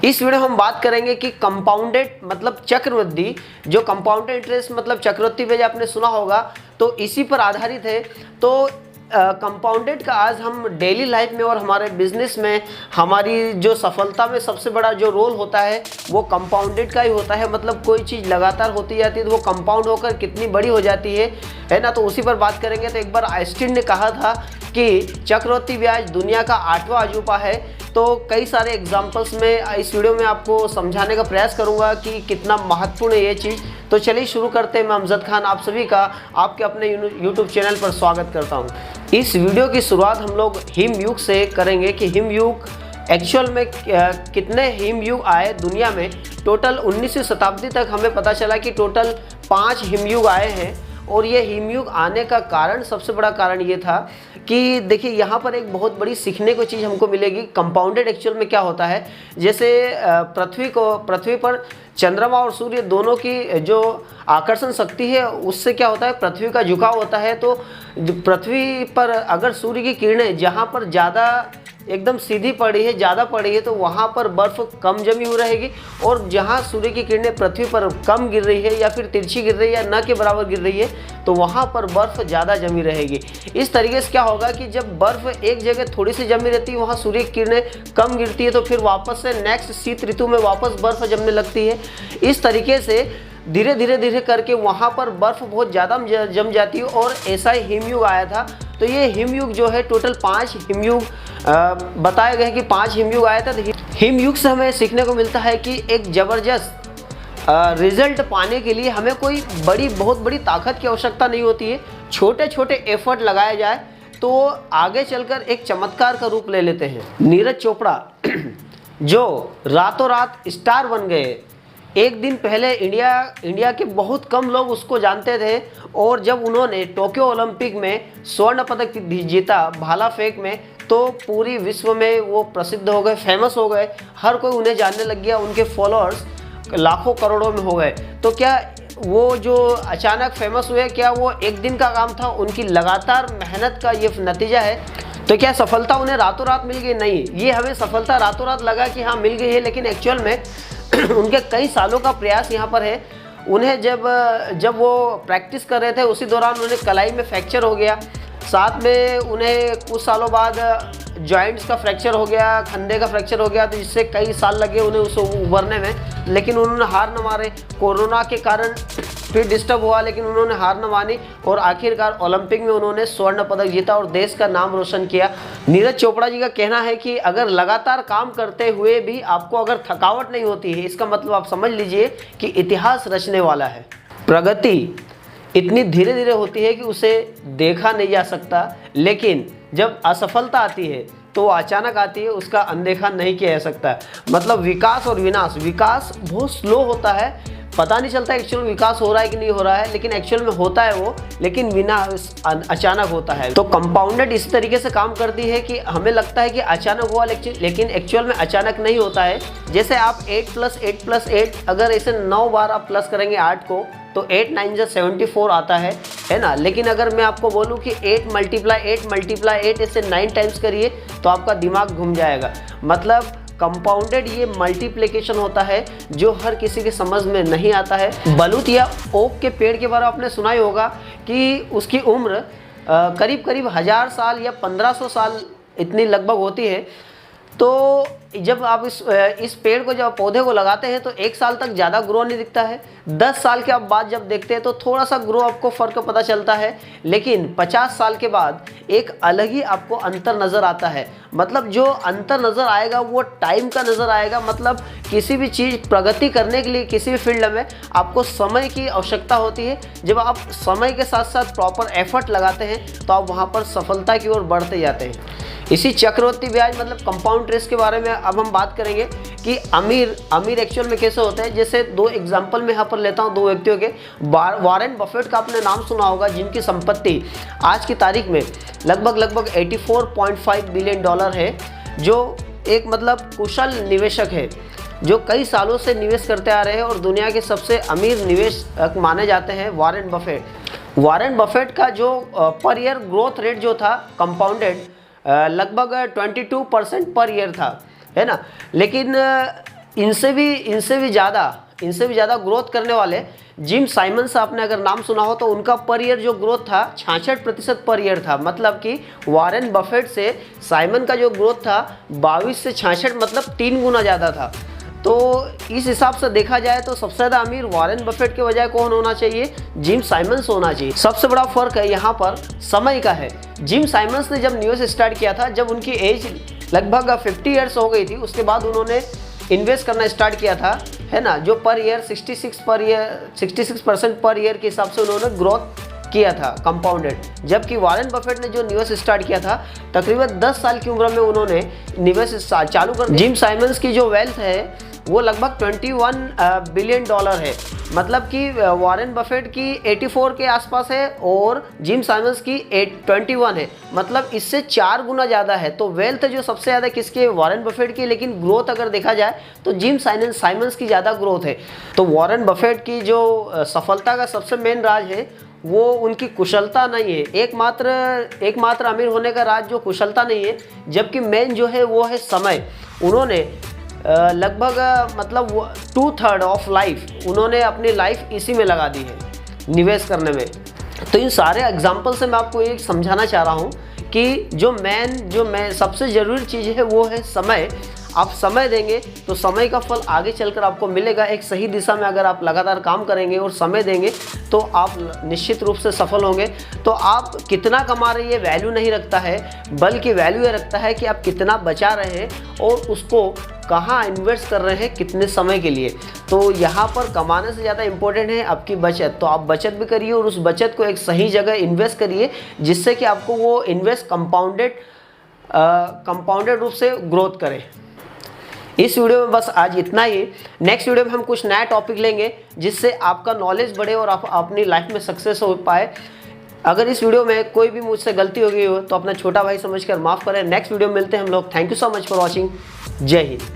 इस वीडियो में हम बात करेंगे कि कंपाउंडेड मतलब चक्रवृद्धि, जो कंपाउंडेड इंटरेस्ट मतलब चक्रवृद्धि ब्याज आपने सुना होगा, तो इसी पर आधारित है। तो कंपाउंडेड का आज हम डेली लाइफ में और हमारे बिजनेस में हमारी जो सफलता में सबसे बड़ा जो रोल होता है वो कंपाउंडेड का ही होता है। मतलब कोई चीज़ लगातार होती जाती है तो वो कंपाउंड होकर कितनी बड़ी हो जाती है ना। तो उसी पर बात करेंगे। तो एक बार आइंस्टीन ने कहा था कि चक्रवृद्धि ब्याज दुनिया का 8वां अजूबा है। तो कई सारे एग्जाम्पल्स में इस वीडियो में आपको समझाने का प्रयास करूंगा कि कितना महत्वपूर्ण है ये चीज़। तो चलिए शुरू करते हैं। मैं अमजद खान आप सभी का आपके अपने यूट्यूब चैनल पर स्वागत करता हूं। इस वीडियो की शुरुआत हम लोग हिमयुग से करेंगे कि हिमयुग एक्चुअल में कितने हिमयुग आए दुनिया में। टोटल 19वीं शताब्दी तक हमें पता चला कि टोटल 5 हिमयुग आए हैं। और ये हिमयुग आने का कारण, सबसे बड़ा कारण ये था कि देखिए यहाँ पर एक बहुत बड़ी सीखने को चीज़ हमको मिलेगी। कंपाउंडेड एक्चुअल में क्या होता है, जैसे पृथ्वी पर चंद्रमा और सूर्य दोनों की जो आकर्षण शक्ति है उससे क्या होता है, पृथ्वी का झुकाव होता है। तो पृथ्वी पर अगर सूर्य की किरणें जहाँ पर ज़्यादा एकदम सीधी पड़ी है, ज़्यादा पड़ी है, तो वहाँ पर बर्फ़ कम जमी हुई रहेगी। और जहाँ सूर्य की किरणें पृथ्वी पर कम गिर रही है या फिर तिरछी गिर रही है या न के बराबर गिर रही है तो वहाँ पर बर्फ़ ज़्यादा जमी रहेगी। इस तरीके से क्या होगा कि जब बर्फ़ एक जगह थोड़ी सी जमी रहती है, वहाँ सूर्य की किरणें कम गिरती है, तो फिर वापस से नेक्स्ट शीत ऋतु में वापस बर्फ़ जमने लगती है। इस तरीके से धीरे धीरे करके वहाँ पर बर्फ़ बहुत ज़्यादा जम जाती है और ऐसा ही हिमयुग आया था। तो ये हिमयुग जो है टोटल 5 हिमयुग बताए गए कि 5 हिमयुग आया था। हिमयुग से हमें सीखने को मिलता है कि एक ज़बरदस्त रिजल्ट पाने के लिए हमें कोई बहुत बड़ी ताकत की आवश्यकता नहीं होती है। छोटे छोटे एफर्ट लगाया जाए तो आगे चलकर एक चमत्कार का रूप ले लेते हैं। नीरज चोपड़ा जो रातों रात स्टार बन गए, एक दिन पहले इंडिया के बहुत कम लोग उसको जानते थे। और जब उन्होंने टोक्यो ओलंपिक में स्वर्ण पदक जीता भाला फेंक में, तो पूरी विश्व में वो प्रसिद्ध हो गए, फेमस हो गए। हर कोई उन्हें जानने लग गया, उनके फॉलोअर्स लाखों करोड़ों में हो गए। तो क्या वो जो अचानक फेमस हुए, क्या वो एक दिन का काम था? उनकी लगातार मेहनत का ये नतीजा है। तो क्या सफलता उन्हें रातों रात मिल गई? नहीं, ये हमें सफलता रातों रात लगा कि हाँ मिल गई है, लेकिन एक्चुअल में उनके कई सालों का प्रयास यहाँ पर है। उन्हें जब वो प्रैक्टिस कर रहे थे उसी दौरान उन्हें कलाई में फ्रैक्चर हो गया। साथ में उन्हें कुछ सालों बाद जॉइंट्स का फ्रैक्चर हो गया, खंडे का फ्रैक्चर हो गया, तो जिससे कई साल लगे उन्हें उसे उभरने में। लेकिन उन्होंने हार न मारे। कोरोना के कारण फिर डिस्टर्ब हुआ, लेकिन उन्होंने हार न मानी और आखिरकार ओलंपिक में उन्होंने स्वर्ण पदक जीता और देश का नाम रोशन किया। नीरज चोपड़ा जी का कहना है कि अगर लगातार काम करते हुए भी आपको अगर थकावट नहीं होती है, इसका मतलब आप समझ लीजिए कि इतिहास रचने वाला है। प्रगति इतनी धीरे धीरे होती है कि उसे देखा नहीं जा सकता, लेकिन जब असफलता आती है तो वो अचानक आती है, उसका अनदेखा नहीं किया जा सकता। मतलब विकास और विकास बहुत स्लो होता है, पता नहीं चलता एक्चुअल में विकास हो रहा है कि नहीं हो रहा है, लेकिन एक्चुअल में होता है वो, लेकिन अचानक होता है। तो कंपाउंडेड इस तरीके से काम करती है कि हमें लगता है कि अचानक हुआ, लेकिन एक्चुअल में अचानक नहीं होता है। जैसे आप 8 + 8 + 8 अगर ऐसे 9 बार आप प्लस करेंगे 8 को, तो 8 × 9 = 74 आता है ना। लेकिन अगर मैं आपको बोलूँ कि 8 × 8 ऐसे 9 टाइम्स करिए तो आपका दिमाग घूम जाएगा। मतलब कंपाउंडेड ये मल्टीप्लिकेशन होता है जो हर किसी के समझ में नहीं आता है। बलूत या ओक के पेड़ के बारे में आपने सुना ही होगा कि उसकी उम्र करीब 1000 साल या 1500 साल इतनी लगभग होती है। तो जब आप इस पेड़ को, जब पौधे को लगाते हैं तो 1 साल तक ज़्यादा ग्रो नहीं दिखता है। 10 साल के बाद जब देखते हैं तो थोड़ा सा ग्रो आपको फ़र्क पता चलता है, लेकिन 50 साल के बाद एक अलग ही आपको अंतर नज़र आता है। मतलब जो अंतर नज़र आएगा वो टाइम का नज़र आएगा। मतलब किसी भी चीज़ प्रगति करने के लिए किसी भी फील्ड में आपको समय की आवश्यकता होती है। जब आप समय के साथ साथ प्रॉपर एफर्ट लगाते हैं तो आप वहाँ पर सफलता की ओर बढ़ते जाते हैं। इसी चक्रवृद्धि ब्याज मतलब कंपाउंड इंटरेस्ट के बारे में अब हम बात करेंगे कि अमीर एक्चुअल में कैसे होता है। जैसे 2 एग्जांपल मैं यहाँ पर लेता हूँ 2 व्यक्तियों के। वॉरेन बफेट का आपने नाम सुना होगा, जिनकी संपत्ति आज की तारीख में लगभग 84.5 बिलियन डॉलर है। जो एक मतलब कुशल निवेशक है जो कई सालों से निवेश करते आ रहे हैं और दुनिया के सबसे अमीर निवेशक माने जाते हैं वॉरेन बफेट का जो पर ईयर ग्रोथ रेट जो था कंपाउंडेड लगभग 22% पर ईयर था, है ना। लेकिन इनसे भी ज़्यादा ग्रोथ करने वाले जिम साइमंस, आपने अगर नाम सुना हो तो उनका पर ईयर जो ग्रोथ था 66% पर ईयर था। मतलब कि वॉरेन बफेट से साइमन का जो ग्रोथ था 22 से 66, मतलब 3 गुना ज़्यादा था। तो इस हिसाब से देखा जाए तो सबसे ज़्यादा अमीर वॉरेन बफेट के बजाय कौन होना चाहिए? जिम साइमंस होना चाहिए। सबसे बड़ा फर्क है यहाँ पर समय का है। जिम साइमंस ने जब यूएस स्टार्ट किया था, जब उनकी एज लगभग 50 ईयर्स हो गई थी, उसके बाद उन्होंने इन्वेस्ट करना स्टार्ट किया था, है ना, जो पर ईयर 66% पर ईयर के हिसाब से उन्होंने ग्रोथ किया था कंपाउंडेड। जबकि वॉरेन बफेट ने जो निवेश स्टार्ट किया था तकरीबन 10 साल की उम्र में उन्होंने निवेश चालू कर दिया। जिम साइमंस की जो वेल्थ है वो लगभग $21 बिलियन है। मतलब कि वॉरेन बफेट की 84 के आसपास है और जिम साइमंस की 21 है, मतलब इससे 4 गुना ज़्यादा है। तो वेल्थ जो सबसे ज़्यादा किसकी है? वॉरेन बफेट की। लेकिन ग्रोथ अगर देखा जाए तो जिम साइमंस की ज़्यादा ग्रोथ है। तो वॉरेन बफेट की जो सफलता का सबसे मेन राज है वो उनकी कुशलता नहीं है। एकमात्र अमीर होने का राज जो कुशलता नहीं है, जबकि मेन जो है वो है समय। उन्होंने लगभग मतलब 2/3 ऑफ लाइफ उन्होंने अपनी लाइफ इसी में लगा दी है, निवेश करने में। तो इन सारे एग्जाम्पल से मैं आपको ये समझाना चाह रहा हूँ कि जो सबसे ज़रूरी चीज़ है वो है समय। आप समय देंगे तो समय का फल आगे चलकर आपको मिलेगा। एक सही दिशा में अगर आप लगातार काम करेंगे और समय देंगे तो आप निश्चित रूप से सफल होंगे। तो आप कितना कमा रहे हैं वैल्यू नहीं रखता है, बल्कि वैल्यू ये रखता है कि आप कितना बचा रहे हैं और उसको कहाँ इन्वेस्ट कर रहे हैं, कितने समय के लिए। तो यहाँ पर कमाने से ज़्यादा इम्पोर्टेंट है आपकी बचत। तो आप बचत भी करिए और उस बचत को एक सही जगह इन्वेस्ट करिए, जिससे कि आपको वो इन्वेस्ट कंपाउंडेड रूप से ग्रोथ करे। इस वीडियो में बस आज इतना ही। नेक्स्ट वीडियो में हम कुछ नया टॉपिक लेंगे जिससे आपका नॉलेज बढ़े और आप अपनी लाइफ में सक्सेस हो पाए। अगर इस वीडियो में कोई भी मुझसे गलती हो गई हो तो अपना छोटा भाई समझकर माफ़ करें। नेक्स्ट वीडियो में मिलते हैं हम लोग। Thank you so much for watching. जय हिंद।